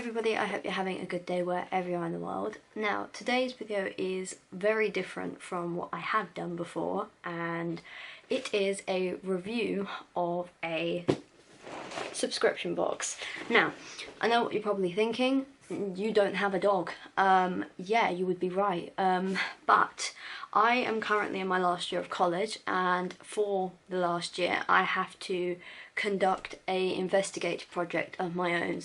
everybody, I hope you're having a good day wherever you are in the world. Now, today's video is very different from what I have done before, and it is a review of a subscription box. Now, I know what you're probably thinking, you don't have a dog. Yeah, you would be right, but I am currently in my last year of college, and for the last year I have to conduct a investigative project of my own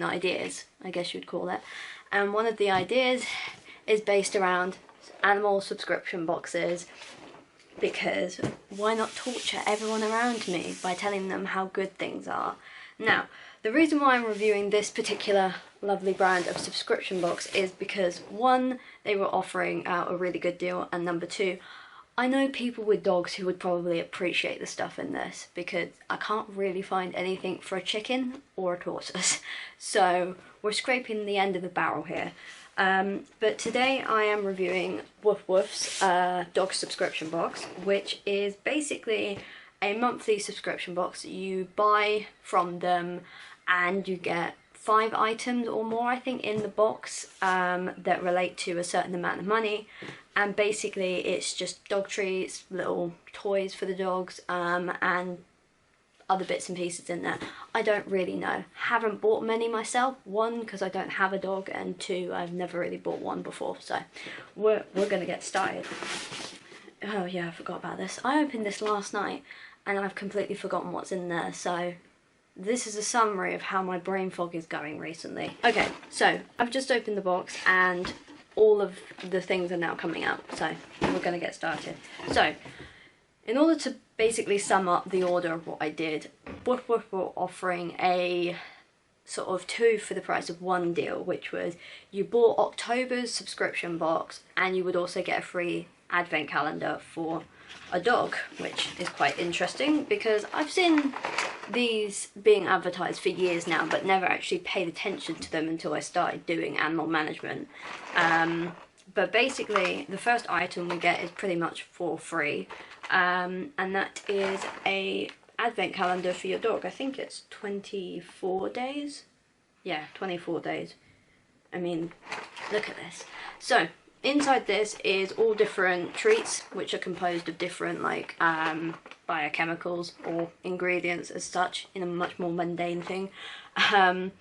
ideas, I guess you'd call it. And one of the ideas is based around animal subscription boxes, because why not torture everyone around me by telling them how good things are? Now, the reason why I'm reviewing this particular lovely brand of subscription box is because, one, they were offering out a really good deal, and number two, I know people with dogs who would probably appreciate the stuff in this, because I can't really find anything for a chicken or a tortoise. So we're scraping the end of the barrel here. But today I am reviewing Wuf Wuf's dog subscription box, which is basically a monthly subscription box. You buy from them and you get 5 items or more, I think, in the box that relate to a certain amount of money. And basically it's just dog treats, little toys for the dogs, and other bits and pieces in there. I don't really know. Haven't bought many myself. One, because I don't have a dog, and two, I've never really bought one before. So we're gonna get started. Oh yeah, I forgot about this. I opened this last night and I've completely forgotten what's in there. So this is a summary of how my brain fog is going recently. Okay, so I've just opened the box and all of the things are now coming out, so we're going to get started. So, in order to basically sum up the order of what I did, Wuf Wuf were offering a sort of 2 for the price of 1 deal, which was you bought October's subscription box and you would also get a free advent calendar for a dog, which is quite interesting because I've seen these being advertised for years now but never actually paid attention to them until I started doing animal management. But basically the first item we get is pretty much for free, and that is a advent calendar for your dog. I think it's 24 days. Yeah, 24 days. I mean, look at this. So inside this is all different treats, which are composed of different like biochemicals or ingredients as such, in a much more mundane thing. And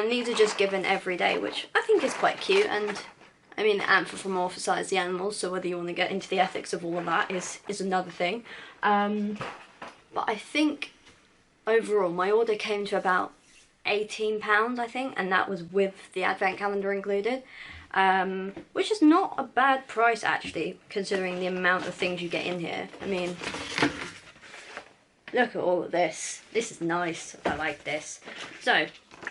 these are just given every day, which I think is quite cute. And I mean, anthropomorphisize the animals, so whether you want to get into the ethics of all of that is another thing. But I think overall my order came to about £18, I think, and that was with the advent calendar included. Which is not a bad price actually, considering the amount of things you get in here. I mean, look at all of this. This is nice. I like this. So,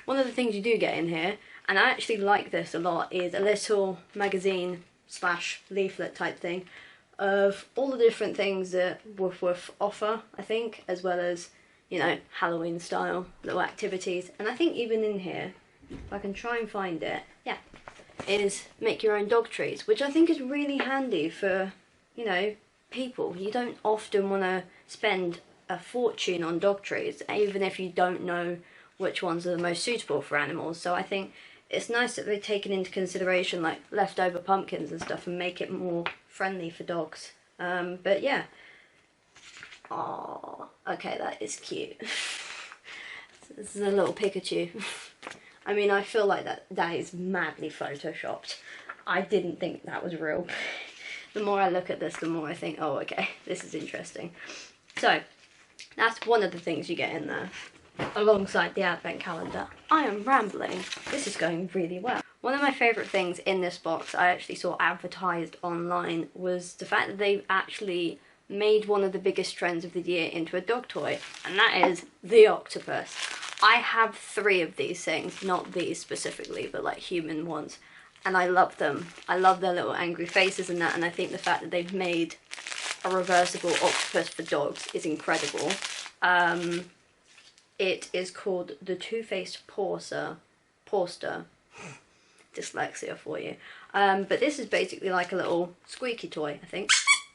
one of the things you do get in here, and I actually like this a lot, is a little magazine / leaflet type thing of all the different things that Wuf Wuf offer, I think, as well as, you know, Halloween style little activities. And I think even in here, if I can try and find it, yeah, is make your own dog treats, which I think is really handy for, you know, people. You don't often want to spend a fortune on dog treats, even if you don't know which ones are the most suitable for animals. So I think it's nice that they've taken into consideration like leftover pumpkins and stuff and make it more friendly for dogs. But yeah. Oh, okay, that is cute. This is a little Pikachu. I mean, I feel like that is madly photoshopped. I didn't think that was real. The more I look at this, the more I think, oh, okay, this is interesting. So, that's one of the things you get in there, alongside the advent calendar. I am rambling. This is going really well. One of my favourite things in this box I actually saw advertised online was the fact that they've actually made one of the biggest trends of the year into a dog toy, and that is the octopus. I have 3 of these things, not these specifically, but like human ones, and I love them. I love their little angry faces and that, and I think the fact that they've made a reversible octopus for dogs is incredible. It is called the Two-Faced Porster. Dyslexia for you. But this is basically like a little squeaky toy, I think.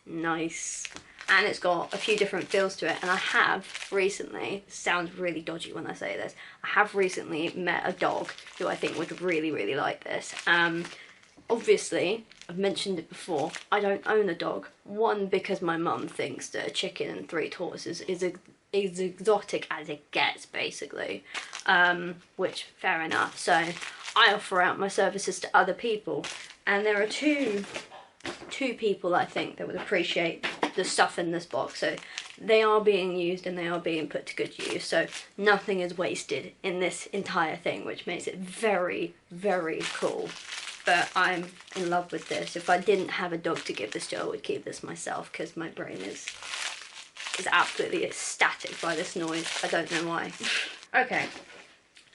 Nice. and it's got a few different feels to it. And I have recently, it sounds really dodgy when I say this, I have recently met a dog who I think would really, really like this. Obviously, I've mentioned it before, I don't own a dog. One, because my mum thinks that a chicken and 3 tortoises is as exotic as it gets, basically. Which, fair enough. So I offer out my services to other people, and there are two people I think that would appreciate the stuff in this box. So they are being used and they are being put to good use, so nothing is wasted in this entire thing, which makes it very, very cool. But I'm in love with this. If I didn't have a dog to give this to, I would keep this myself, because my brain is absolutely ecstatic by this noise. I don't know why. Okay,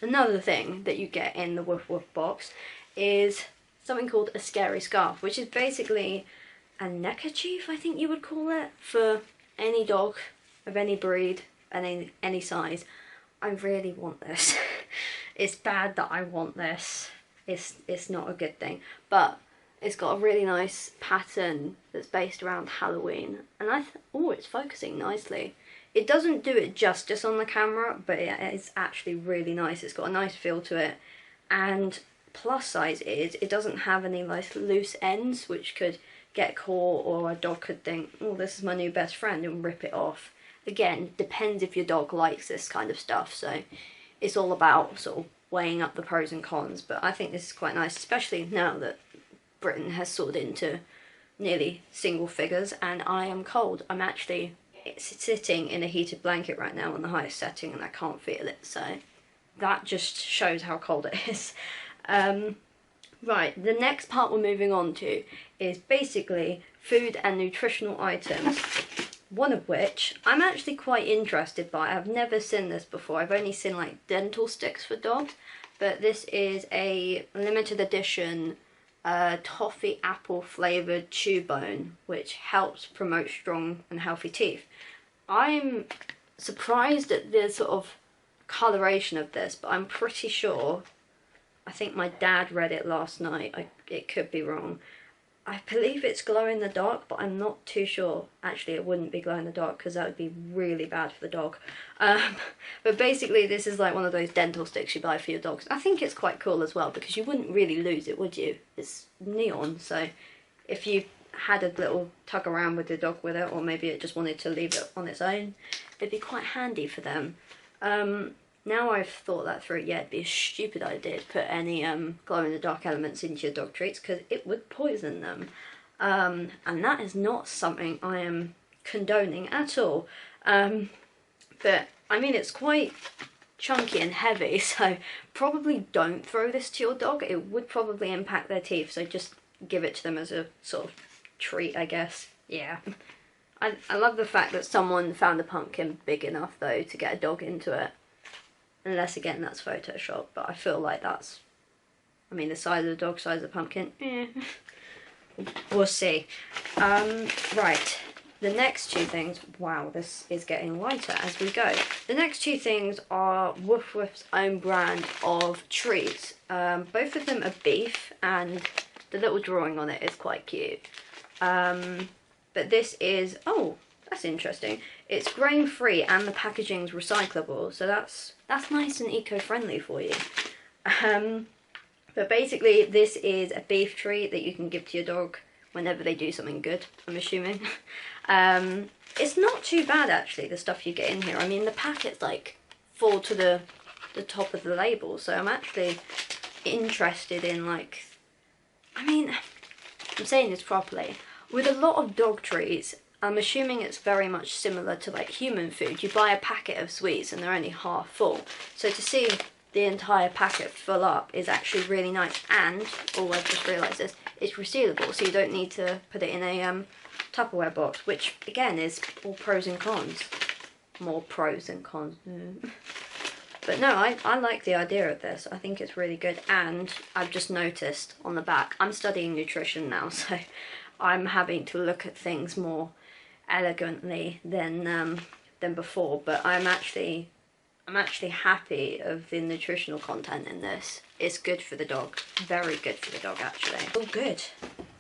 another thing that you get in the Wuf Wuf box is something called a scary scarf, which is basically a neckerchief, I think you would call it, for any dog of any breed and any size. I really want this. It's bad that I want this. It's not a good thing, but it's got a really nice pattern that's based around Halloween, and oh, it's focusing nicely. It doesn't do it justice on the camera, but it's actually really nice. It's got a nice feel to it, and plus size is it doesn't have any like loose ends which could get caught, or a dog could think, oh, this is my new best friend, and rip it off. Again, depends if your dog likes this kind of stuff, so it's all about sort of weighing up the pros and cons. But I think this is quite nice, especially now that Britain has sorted into nearly single figures and I am cold. I'm actually sitting in a heated blanket right now on the highest setting and I can't feel it, so that just shows how cold it is. Right, the next part we're moving on to is basically food and nutritional items, one of which I'm actually quite interested by. I've never seen this before. I've only seen like dental sticks for dogs, but this is a limited edition toffee apple flavoured chew bone, which helps promote strong and healthy teeth. I'm surprised at the sort of coloration of this, but I'm pretty sure, I think my dad read it last night, it could be wrong. I believe it's glow in the dark, but I'm not too sure. Actually, it wouldn't be glow in the dark because that would be really bad for the dog. But basically, this is like one of those dental sticks you buy for your dogs. I think it's quite cool as well because you wouldn't really lose it, would you? It's neon, so if you had a little tug around with your dog with it, or maybe it just wanted to leave it on its own, it'd be quite handy for them. Now I've thought that through, yeah, it'd be a stupid idea to put any glow-in-the-dark elements into your dog treats because it would poison them. And that is not something I am condoning at all. But, I mean, it's quite chunky and heavy, so probably don't throw this to your dog. It would probably impact their teeth, so just give it to them as a sort of treat, I guess. Yeah. I love the fact that someone found a pumpkin big enough, though, to get a dog into it. Unless, again, that's Photoshop, but I feel like that's, I mean, the size of the dog, size of the pumpkin, we'll see. Right, the next two things, wow, this is getting lighter as we go. The next two things are Wuf Wuf's own brand of treats. Both of them are beef, and the little drawing on it is quite cute. But this is, oh, that's interesting. It's grain-free and the packaging's recyclable, so that's nice and eco-friendly for you. But basically, this is a beef treat that you can give to your dog whenever they do something good, I'm assuming. It's not too bad, actually, the stuff you get in here. I mean, the packets, like, fall to the top of the label, so I'm actually interested in, like, I mean, I'm saying this properly. With a lot of dog treats, I'm assuming it's very much similar to like human food. You buy a packet of sweets and they're only half full. So to see the entire packet fill up is actually really nice. And, oh, I've just realised this, it's resealable, so you don't need to put it in a Tupperware box, which again is all pros and cons. More pros than cons. But no, I like the idea of this. I think it's really good. And I've just noticed on the back, I'm studying nutrition now, so I'm having to look at things more elegantly than before, but I'm actually happy of the nutritional content in this. It's good for the dog, very good for the dog actually. Oh good,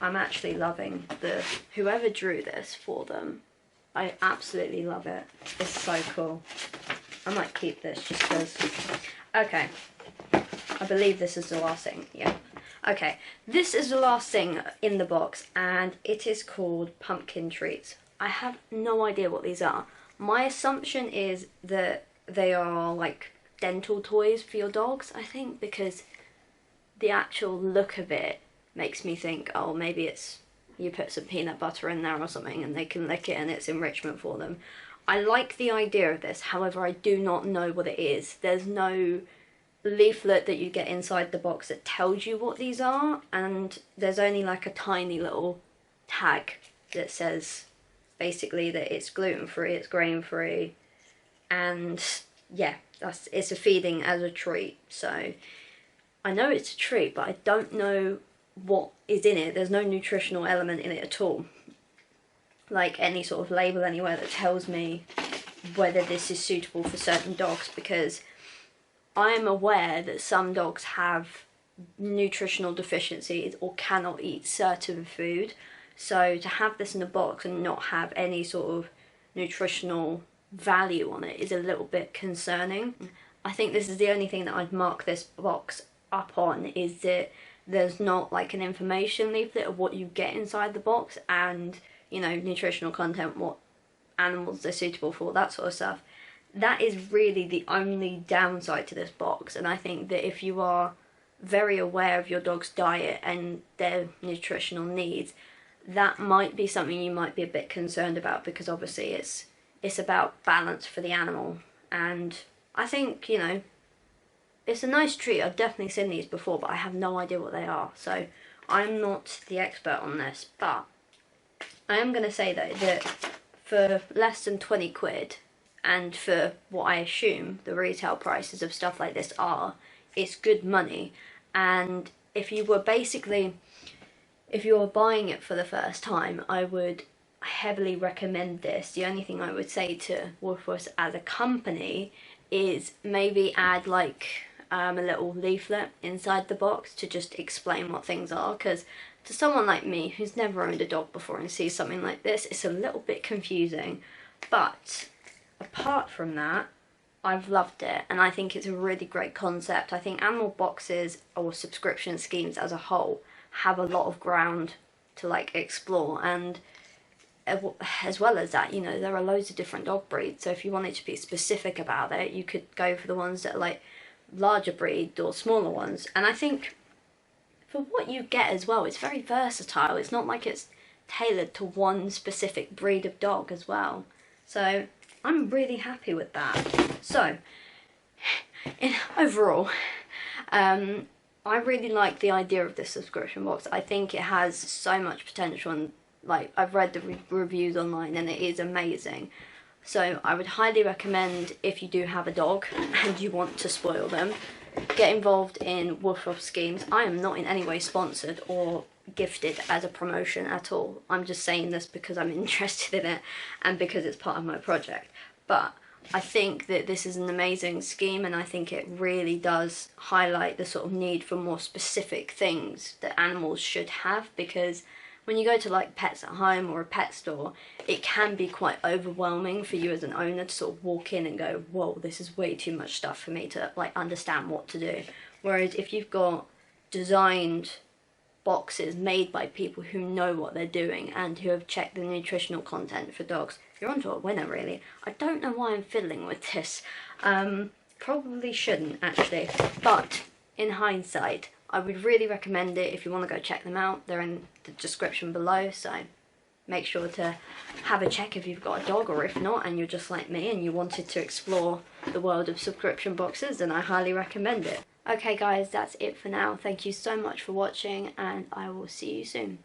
I'm actually loving whoever drew this for them I absolutely love it. It's so cool. I might keep this just because. Okay. I believe this is the last thing. Yeah. Okay. This is the last thing in the box, and it is called pumpkin treats. I have no idea what these are. My assumption is that they are like dental toys for your dogs, I think, because the actual look of it makes me think, oh, maybe it's you put some peanut butter in there or something and they can lick it and it's enrichment for them. I like the idea of this, however I do not know what it is. There's no leaflet that you get inside the box that tells you what these are, and there's only like a tiny little tag that says basically that it's gluten-free, it's grain-free, and yeah, it's a feeding as a treat. So I know it's a treat, but I don't know what is in it. There's no nutritional element in it at all, like any sort of label anywhere that tells me whether this is suitable for certain dogs, because I am aware that some dogs have nutritional deficiencies or cannot eat certain food. So to have this in a box and not have any sort of nutritional value on it is a little bit concerning. I think this is the only thing that I'd mark this box up on, is that there's not like an information leaflet of what you get inside the box and, you know, nutritional content, what animals they're suitable for, that sort of stuff. That is really the only downside to this box, and I think that if you are very aware of your dog's diet and their nutritional needs, that might be something you might be a bit concerned about, because obviously it's about balance for the animal. And I think, you know, it's a nice treat. I've definitely seen these before, but I have no idea what they are, so I'm not the expert on this. But I am going to say though that for less than 20 quid, and for what I assume the retail prices of stuff like this are, it's good money. And if you were buying it for the first time, I would heavily recommend this. The only thing I would say to Wuf Wuf as a company is maybe add like a little leaflet inside the box to just explain what things are, because to someone like me who's never owned a dog before and sees something like this, it's a little bit confusing. But apart from that, I've loved it, and I think it's a really great concept. I think animal boxes or subscription schemes as a whole have a lot of ground to like explore, and as well as that, you know, there are loads of different dog breeds, so if you wanted to be specific about it, you could go for the ones that are like larger breed or smaller ones. And I think for what you get as well, it's very versatile. It's not like it's tailored to one specific breed of dog as well, so I'm really happy with that. So overall, I really like the idea of this subscription box. I think it has so much potential, and like I've read the reviews online and it is amazing. So I would highly recommend, if you do have a dog and you want to spoil them, get involved in Wuf Wuf schemes. I am not in any way sponsored or gifted as a promotion at all. I'm just saying this because I'm interested in it and because it's part of my project. But I think that this is an amazing scheme, and I think it really does highlight the sort of need for more specific things that animals should have, because when you go to like Pets at Home or a pet store, it can be quite overwhelming for you as an owner to sort of walk in and go, whoa, this is way too much stuff for me to like understand what to do. Whereas if you've got designed boxes made by people who know what they're doing and who have checked the nutritional content for dogs, you're onto a winner really. I don't know why I'm fiddling with this. Probably shouldn't actually, but in hindsight, I would really recommend it. If you want to go check them out, they're in the description below, so make sure to have a check if you've got a dog, or if not and you're just like me and you wanted to explore the world of subscription boxes, then I highly recommend it. Okay guys, that's it for now. Thank you so much for watching, and I will see you soon.